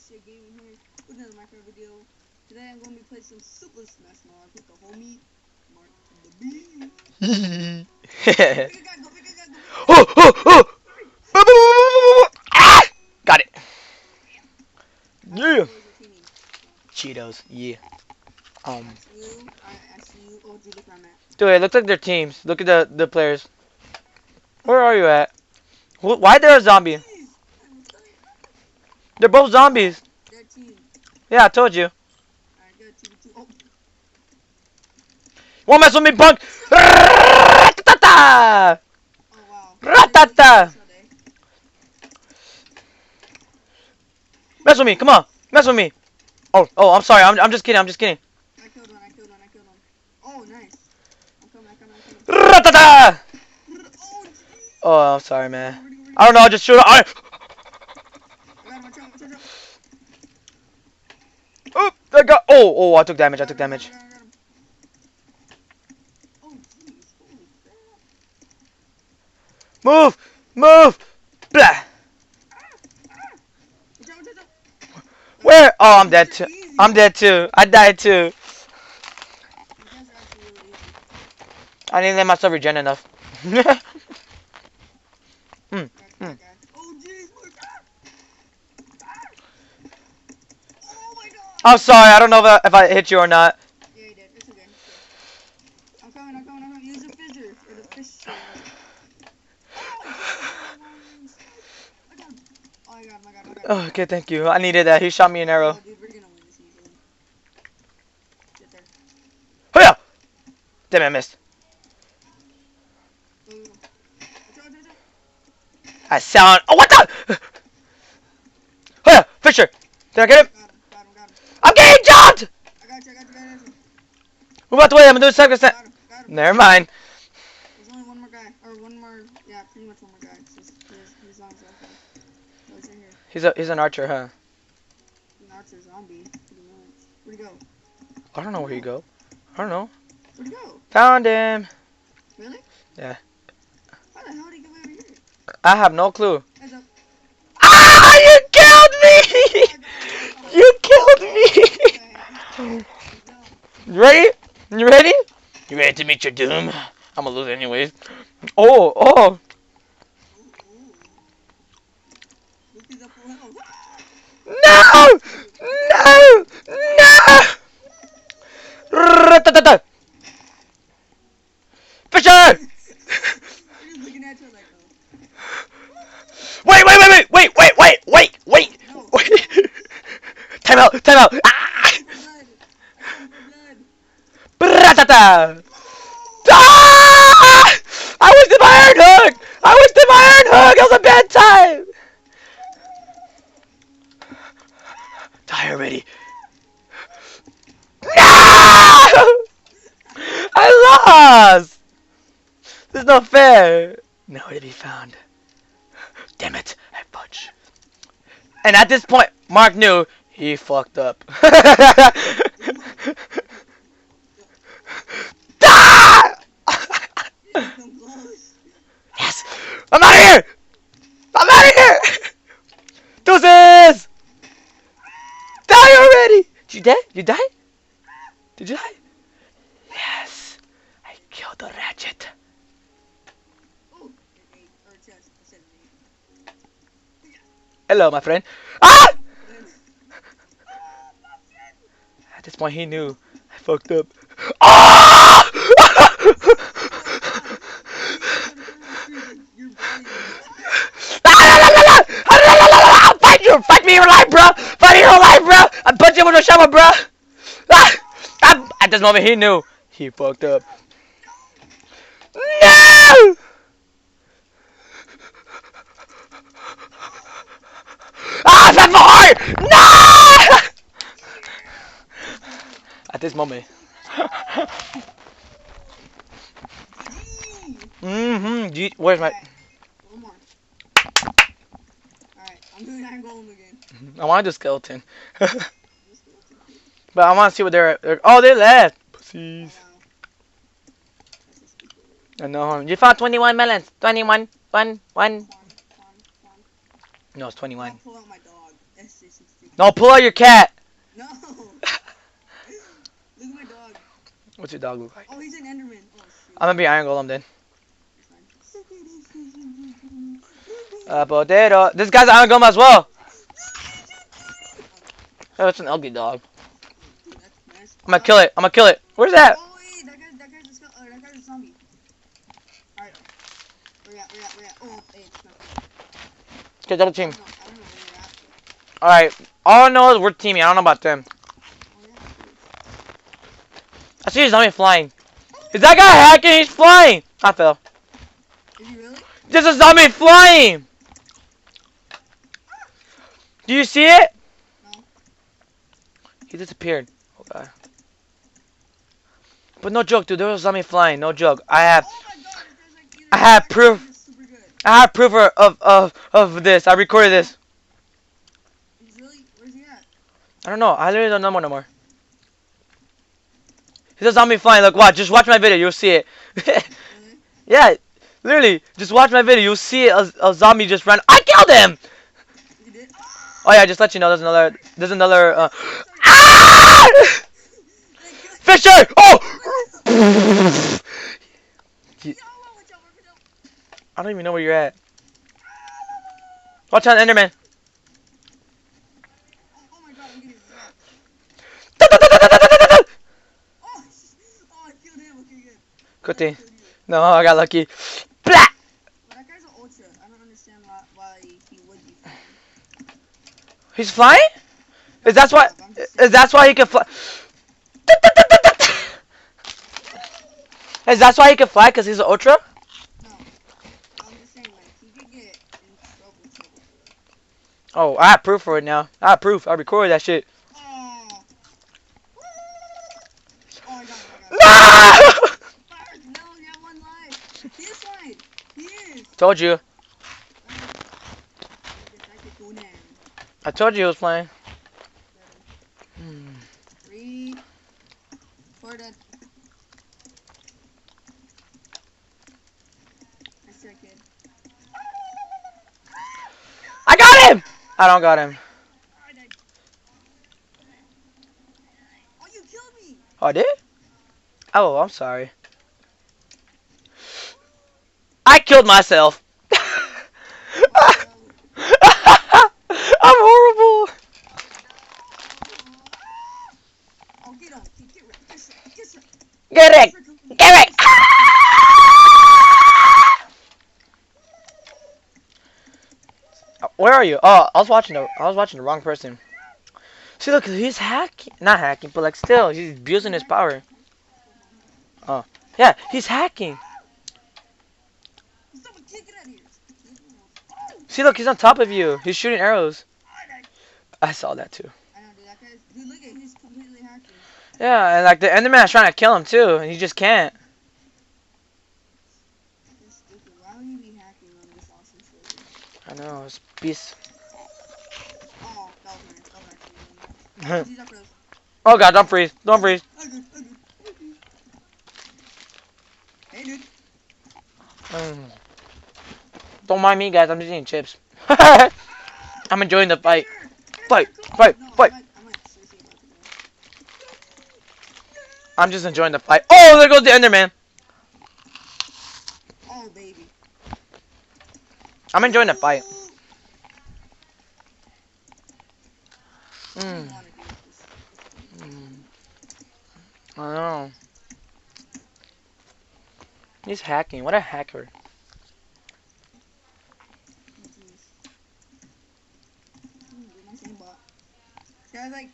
shit gaming here with another Minecraft video. Today I'm going to be playing some Super Smash Bros. With the homie Mark the Bee. Oh, oh, oh. Ah! Got it. Yeah. Cheetos. Yeah. I see you. Oh, dude, look where I'm at. Dude, it looks like their teams. Look at the players. Where are you at? Why there a zombie? They're both zombies. Their team. Yeah, I told you. Alright, good. 2v2. Oh. Won't mess with me, punk! Ratata! Oh, wow. Ratata! Mess with me, come on. Mess with me. Oh, I'm sorry. I'm just kidding. I'm just kidding. I killed one. Oh, nice. I'm coming. Ratata! Oh, geez. Oh, I'm sorry, man. I don't know. I just shoot it. I got him. Watch out. Oh, I got. Oh, I took damage. I got him. Oh, jeez. Holy crap. Move. Blah. Watch out. Where? Oh, I'm dead too. I'm dead too. I died too. I didn't let myself regen enough. Oh, jeez. Oh, my God. I'm sorry. I don't know if I hit you or not. Yeah, you did. It's okay. I'm coming. Use the fissure. Or the fish. Oh, I got him. Oh, okay, thank you. I needed that. He shot me an arrow. Oh, dude, we're gonna win this easily. Get there. Oh yeah! Damn it, I missed. Watch out. I sound. Oh, what the? Oh yeah, Fisher. Did I get him? Got him. I'm getting jumped! I got you. Move out the way. I'm gonna do a second step. Got him. Never mind. There's only one more guy. Or one more. Yeah, pretty much one more guy. It's just, he's on his own. Oh, he's in here. He's an archer, huh? He's an archer zombie. Pretty much. Where'd he go? I don't know where he go. I don't know. Where'd he go? Found him. Really? Yeah. How the hell did he get over here? I have no clue. Heads up. Ah! You killed me! You killed me! You ready? You ready? You ready to meet your doom? I'm gonna lose anyways. Oh! Luffy's up full health. No! Ra-ta-ta-ta. Fisher! We're just looking at you like, Wait! no. Time out! Ah! Blood. Ra-ta-ta. Ah! I wasted my iron hook! That was a bad time! Die already. No! I lost! This is not fair. Nowhere to be found. Damn it, I fudge. And at this point, Mark knew he fucked up. Ah! Come close. Yes! I'm out of here! Deuces! Die already! Did you die? Did you die? Yes! I killed the ratchet. Oh, or chest. I said Hello, my friend. Ah! At this point, he knew I fucked up. Ah! I'll fight you! Fight me in real life, bro! I'm punching with a shovel, bro! At this moment, he knew he fucked up. No! Ah, that's my heart! No! At this moment. Where's my... one more. Alright, I'm doing Iron Golem again. I want to do skeleton. But I want to see what they're... Oh, they left! Pussies. I know. You found 21 melons. 21. One. Fun. No, it's 21. I'll pull out my dog. SJ60. No, pull out your cat. No. Look at my dog. What's your dog look like? Oh, he's an Enderman. Oh shoot. I'm gonna be Iron Golem then. It's fine. Potato. This guy's Iron Golem as well. Oh, it's an ugly dog. Dude, that's nice. I'm gonna kill it. I'm gonna kill it. Where's that? Oh wait, that guy's a zombie. Alright. Where you at? Oh, hey, it's not. Okay, double team. I don't know where you're at. Alright. All I know is we're teaming. I don't know about them. Oh yeah. I see a zombie flying. Is that guy hacking? He's flying. I fell. Is he really? There's a zombie flying. Do you see it? No. He disappeared. Okay. But no joke, dude. There was a zombie flying. No joke. I have Oh my god, this guy's like either I have hacker or proof. just super good. of this. I recorded this. He's really? Where's he at? I don't know. I literally don't know no more. He's a zombie flying. Look, watch. Just watch my video. You'll see it. Really? Yeah. Literally. Just watch my video. You'll see it. A zombie just ran. I killed him. You did? Oh yeah. Just let you know. There's another. Ah! Fisher! Oh! I don't even know where you're at. Watch out, Enderman. Oh my god, I'm getting wrecked. Oh, I killed him. Okay, good. Good thing. I killed you. No, I got lucky. Blah! Well, that guy's an ultra. I don't understand why he would be flying. He's flying? Is that why he can fly? Is that why he can fly? Because he's an ultra? No. I'm just saying, like, he could get in trouble for that. Oh, I have proof for it now. I have proof. I recorded that shit. Oh. Oh, I got it. No! Mark, no, you have one life. He is flying. He is. Told you. Go down. I told you he was flying. 3, 4 dead. Nice try, kid. I got him! I don't got him. I died. Oh, you killed me! Oh, I did? Oh, I'm sorry. I killed myself. I'm horrible. Oh, get on. Get right. Get it. Get it. Where are you? Oh, I was watching the wrong person. See, look, he's hacking. Not hacking, but like still, he's abusing his power. Oh, yeah, he's hacking. Someone kick it out of here. See, look, he's on top of you. He's shooting arrows. I saw that too. I know, dude. That guy's. Dude, look at. He's completely hacking. Yeah, and like the Enderman is trying to kill him too, and he just can't. That's stupid. Why would he be hacking on this awesome server? I know, it's beast. Oh, that was nice. That was actually really nice. He's up close. Oh god, don't freeze. Don't freeze. Good. Hey, dude. Don't mind me, guys. I'm just eating chips. I'm enjoying the fight. Fight. No, I might seriously about to go. I'm just enjoying the fight. Oh, there goes the Enderman. Oh, baby. I'm enjoying the fight. I don't wanna do this. I know. He's hacking. What a hacker. Nice aimbot. This guy's like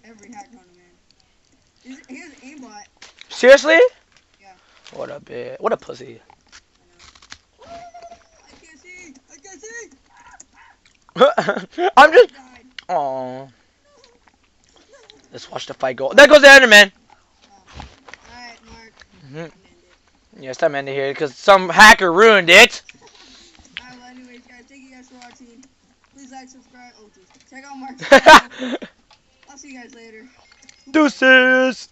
every hack on him, man. He has aimbot. Seriously? Yeah. What a bitch. What a pussy. I know. I can't see. I'm just. Died. Oh. Let's watch the fight go. There goes the Enderman. Alright, Mark. Mhm. Yeah, it's time to end it here because some hacker ruined it. Alright, well, anyways, guys, thank you guys for watching. Please like, subscribe. Oh, jeez. Check out Mark's channel. I'll see you guys later. Deuces.